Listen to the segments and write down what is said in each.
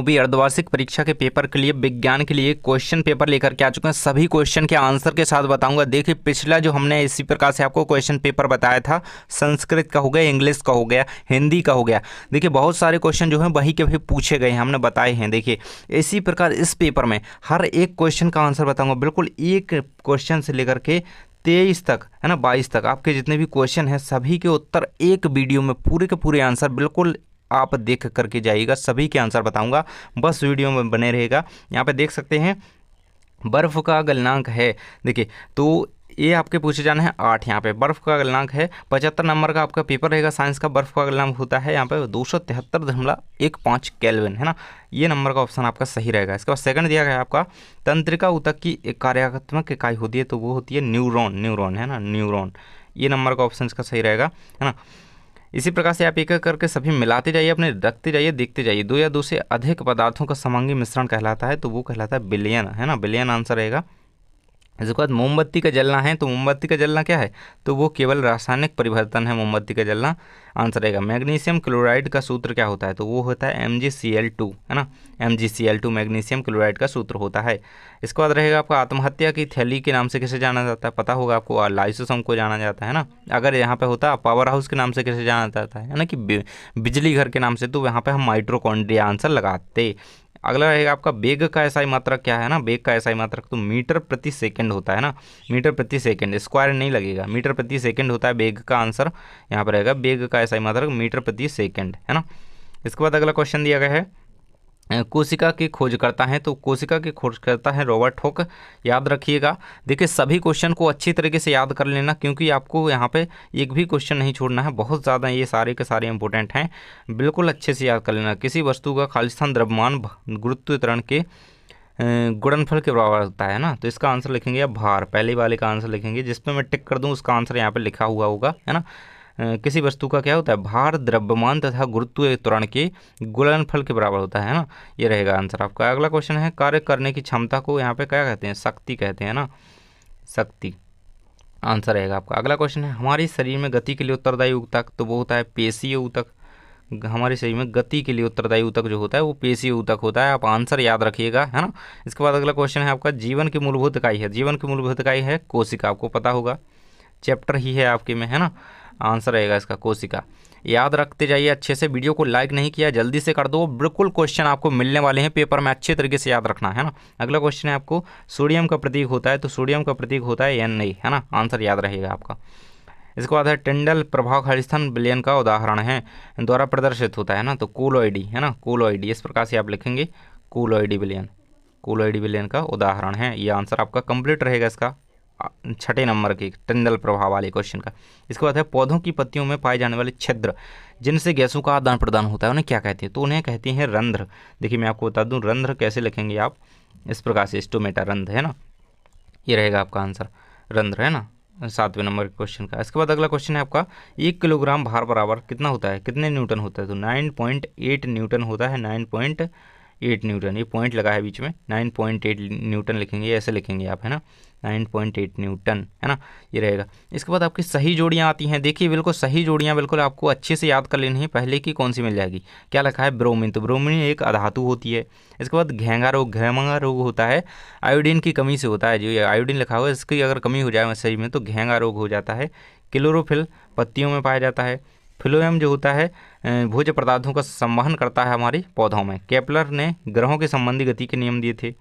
9वीं अर्धवार्षिक परीक्षा के पेपर के लिए विज्ञान के लिए क्वेश्चन पेपर लेकर के आ चुके हैं। सभी क्वेश्चन के आंसर के साथ बताऊंगा। देखिए पिछला जो हमने इसी प्रकार से आपको क्वेश्चन पेपर बताया था, संस्कृत का हो गया, इंग्लिश का हो गया, हिंदी का हो गया। देखिए बहुत सारे क्वेश्चन जो हैं वही के वही पूछे गए हैं, हमने बताए हैं। देखिए इसी प्रकार इस पेपर में हर एक क्वेश्चन का आंसर बताऊँगा, बिल्कुल एक क्वेश्चन से लेकर के 23 तक, है ना, 22 तक आपके जितने भी क्वेश्चन हैं सभी के उत्तर एक वीडियो में पूरे के पूरे आंसर बिल्कुल आप देख करके जाइएगा। सभी के आंसर बताऊंगा, बस वीडियो में बने रहेगा। यहाँ पे देख सकते हैं बर्फ़ का गलनांक है। देखिए तो ये आपके पूछे जाने हैं 8। यहाँ पे बर्फ़ का गलनांक है। 75 नंबर का आपका पेपर रहेगा साइंस का। बर्फ़ का गलनांक होता है यहाँ पे 273.15 केल्विन, है ना। ये नंबर का ऑप्शन आपका सही रहेगा। इसके बाद सेकंड दिया गया है आपका तंत्रिका ऊतक की एक कार्यात्मक इकाई होती है, तो वो होती है न्यूरॉन। न्यूरॉन, है ना, न्यूरॉन। ये नंबर का ऑप्शन इसका सही रहेगा, है ना। इसी प्रकार से आप एक एक करके सभी मिलाते जाइए, अपने रखते जाइए, देखते जाइए। 2 या 2 से अधिक पदार्थों का समांगी मिश्रण कहलाता है, तो वो कहलाता है बिलियन, है ना, बिलियन आंसर रहेगा। इसके बाद मोमबत्ती का जलना है, तो मोमबत्ती का जलना क्या है, तो वो केवल रासायनिक परिवर्तन है मोमबत्ती का जलना, आंसर रहेगा। मैग्नीशियम क्लोराइड का सूत्र क्या होता है, तो वो होता है MgCl2, है ना, MgCl2 मैग्नीशियम क्लोराइड का सूत्र होता है। इसके बाद रहेगा आपका आत्महत्या की थैली के नाम से किसे जाना जाता है, पता होगा आपको, लाइसोसोम को जाना जाता है ना। अगर यहाँ पे होता पावर हाउस के नाम से किसे जाना जाता है ना, कि बिजली घर के नाम से, तो यहाँ पे हम माइटोकॉन्ड्रिया आंसर लगाते। अगला रहेगा आपका वेग का एसआई मात्रक क्या है ना, वेग का एसआई मात्रक तो मीटर प्रति सेकंड होता है ना, मीटर प्रति सेकंड, स्क्वायर नहीं लगेगा, मीटर प्रति सेकंड होता है वेग का आंसर। यहाँ पर रहेगा वेग का एसआई मात्रक मीटर प्रति सेकंड, है ना। इसके बाद अगला क्वेश्चन दिया गया है कोशिका की खोज करता है, तो कोशिका की खोज करता है रॉबर्ट हुक। याद रखिएगा। देखिए सभी क्वेश्चन को अच्छी तरीके से याद कर लेना, क्योंकि आपको यहाँ पे एक भी क्वेश्चन नहीं छोड़ना है, बहुत ज़्यादा ये सारे के सारे इंपॉर्टेंट हैं, बिल्कुल अच्छे से याद कर लेना। किसी वस्तु का खालिस्तान द्रव्यमान गुरुत्व त्वरण के गुणनफल के बराबर होता है ना, तो इसका आंसर लिखेंगे आप भार, पहले वाले का आंसर लिखेंगे, जिसपे मैं टिक कर दूँ उसका आंसर यहाँ पे लिखा हुआ होगा, है ना। किसी वस्तु का क्या होता है, भार द्रव्यमान तथा गुरुत्व त्वरण के गुणनफल के बराबर होता है ना, ये रहेगा आंसर आपका। अगला क्वेश्चन है कार्य करने की क्षमता को यहाँ पे क्या कहते हैं, शक्ति कहते हैं ना, शक्ति आंसर रहेगा आपका। अगला क्वेश्चन है हमारे शरीर में गति के लिए उत्तरदायी ऊतक, तो वो होता है पेशीय ऊतक। हमारे शरीर में गति के लिए उत्तरदायी ऊतक जो होता है वो पेशीय ऊतक होता है, आप आंसर याद रखिएगा, है ना। इसके बाद अगला क्वेश्चन है आपका जीवन की मूलभूत इकाई है, जीवन की मूलभूत इकाई है कोशिका, आपको पता होगा, चैप्टर ही है आपके में, है ना। आंसर रहेगा इसका कोशिका। याद रखते जाइए अच्छे से। वीडियो को लाइक नहीं किया जल्दी से कर दो, बिल्कुल क्वेश्चन आपको मिलने वाले हैं पेपर में, अच्छे तरीके से याद रखना, है ना। अगला क्वेश्चन है आपको सोडियम का प्रतीक होता है, तो सोडियम का प्रतीक होता है Na, है ना, आंसर याद रहेगा आपका। इसके बाद है टिंडल प्रभाव खालिस्तान विलयन का उदाहरण है, द्वारा प्रदर्शित होता है ना, तो कोलोइडी, है ना, कोलोइडी, इस प्रकार से आप लिखेंगे कोलोइडी विलयन, कोलोइडी विलयन का उदाहरण है। ये आंसर आपका कंप्लीट रहेगा इसका 6 नंबर के टिंडल प्रभाव वाले क्वेश्चन का। इसके बाद है पौधों की पत्तियों में पाए जाने वाले छिद्र जिनसे गैसों का आदान प्रदान होता है, उन्हें क्या कहते हैं, तो उन्हें कहते हैं रंध्र। देखिए मैं आपको बता दूं रंध्र कैसे लिखेंगे आप, इस प्रकार से स्टोमेटा रंध्र, है ना, ये रहेगा आपका आंसर, रंध्र, है ना, 7वें नंबर के क्वेश्चन का। इसके बाद अगला क्वेश्चन है आपका 1 किलोग्राम भार बराबर कितना होता है, कितने न्यूटन होता है, तो 9.8 न्यूटन होता है, 9.8 न्यूटन, ये पॉइंट लगा है बीच में, 9.8 न्यूटन लिखेंगे, ऐसे लिखेंगे आप, है ना, 9.8 न्यूटन, है ना, ये रहेगा। इसके बाद आपकी सही जोड़ियाँ आती हैं। देखिए बिल्कुल सही जोड़ियाँ बिल्कुल आपको अच्छे से याद कर लेनी है। पहले की कौन सी मिल जाएगी, क्या लिखा है, ब्रोमीन, तो ब्रोमीन एक अधातु होती है। इसके बाद घेंगा रोग, घेंगा रोग होता है आयोडीन की कमी से होता है, जो आयोडीन लिखा हुआ है इसकी अगर कमी हो जाए शरीर में तो घेंगा रोग हो जाता है। क्लोरोफिल पत्तियों में पाया जाता है। फ्लोएम जो होता है भोज्य पदार्थों का संवहन करता है हमारे पौधों में। केपलर ने ग्रहों के संबंधी गति के नियम दिए थे।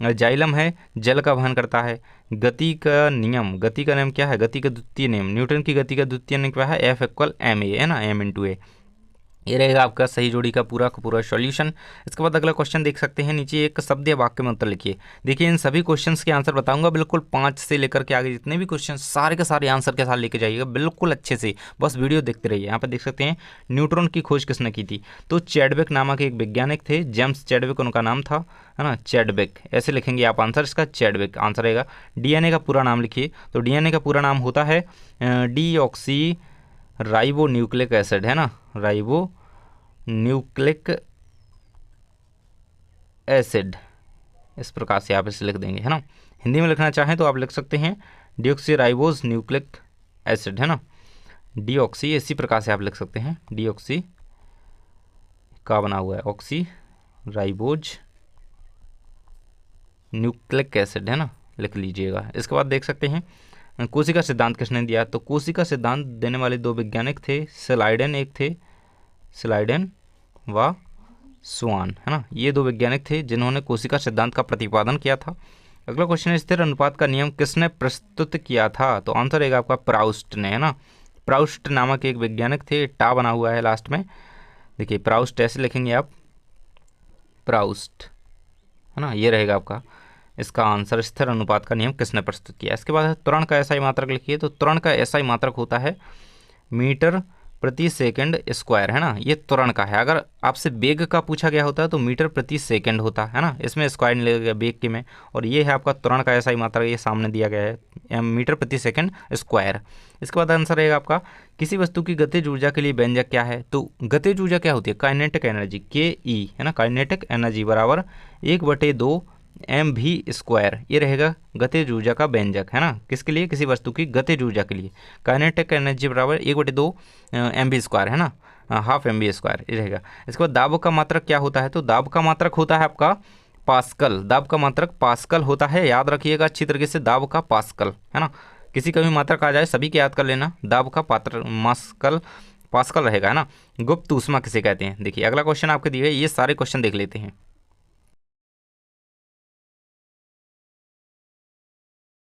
जाइलम है जल का वहन करता है। गति का नियम, गति का नियम क्या है, गति का द्वितीय नियम, न्यूटन की गति का द्वितीय नियम क्या है, F=ma, है ना, m×a। ये रहेगा आपका सही जोड़ी का पूरा सॉल्यूशन। इसके बाद अगला क्वेश्चन देख सकते हैं, नीचे एक शब्द या वाक्य में उत्तर लिखिए। देखिए इन सभी क्वेश्चंस के आंसर बताऊंगा, बिल्कुल 5 से लेकर के आगे जितने भी क्वेश्चन सारे के सारे आंसर के साथ लेके जाइएगा बिल्कुल अच्छे से, बस वीडियो देखते रहिए। यहाँ पर देख सकते हैं न्यूट्रॉन की खोज किसने की थी, तो चैडविक नामक एक वैज्ञानिक थे, जेम्स चैडविक उनका नाम था, है ना, चैडविक, ऐसे लिखेंगे आप आंसर इसका, चैडविक आंसर रहेगा। डीएनए का पूरा नाम लिखिए, तो डीएनए का पूरा नाम होता है डीऑक्सी राइबो न्यूक्लिक एसिड, है ना, राइबो न्यूक्लिक एसिड, इस प्रकार से आप इसे लिख देंगे, है ना। हिंदी में लिखना चाहें तो आप लिख सकते हैं डीऑक्सीराइबोज न्यूक्लिक एसिड, है ना, डीऑक्सी, इसी प्रकार से आप लिख सकते हैं, डीऑक्सी का बना हुआ है, ऑक्सी राइबोज न्यूक्लिक एसिड है ना, लिख लीजिएगा। इसके बाद देख सकते हैं कोशिका सिद्धांत किसने दिया, तो कोशिका सिद्धांत देने वाले दो वैज्ञानिक थे, स्लाइडेन एक थे, स्लाइडेन व स्वान है ना, ये दो वैज्ञानिक थे जिन्होंने कोशिका सिद्धांत का प्रतिपादन किया था। अगला क्वेश्चन है स्थिर अनुपात का नियम किसने प्रस्तुत किया था, तो आंसर रहेगा आपका प्राउस्ट ने है ना। प्राउस्ट नामक एक वैज्ञानिक थे, टा बना हुआ है लास्ट में, देखिए प्राउस्ट ऐसे लिखेंगे आप, प्राउस्ट है ना, ये रहेगा आपका इसका आंसर, स्थिर अनुपात का नियम किसने प्रस्तुत किया। इसके बाद है त्वरण का एसआई मात्रक लिखिए, तो त्वरण का एसआई मात्रक होता है मीटर प्रति सेकंड स्क्वायर है ना, ये त्वरण का है। अगर आपसे वेग का पूछा गया होता है तो मीटर प्रति सेकंड होता है ना, इसमें स्क्वायर नहीं लगेगा वेग के में, और ये है आपका त्वरण का एसआई मात्रक, ये सामने दिया गया है मीटर प्रति सेकंड स्क्वायर। इसके बाद आंसर रहेगा आपका किसी वस्तु की गतिज ऊर्जा के लिए व्यंजक क्या है, तो गतिज ऊर्जा क्या होती है, काइनेटिक एनर्जी, के ई है ना, काइनेटिक एनर्जी बराबर 1/2 mv², ये रहेगा गतिज ऊर्जा का व्यंजक है ना, किसके लिए, किसी वस्तु की गतिज ऊर्जा के लिए। काइनेटिक एनर्जी बराबर 1/2 mv² है ना, ½ mv² ये रहेगा। इसके बाद दाब का मात्रक क्या होता है, तो दाब का मात्रक होता है आपका पास्कल, दाब का मात्रक पास्कल होता है, याद रखिएगा अच्छी तरीके से, दाब का पास्कल है ना, किसी का भी मात्रक आ जाए सभी के याद कर लेना, दाब का पास्कल रहेगा है ना। गुप्त ऊष्मा किसे कहते हैं, देखिए अगला क्वेश्चन आपके दिए, ये सारे क्वेश्चन देख लेते हैं।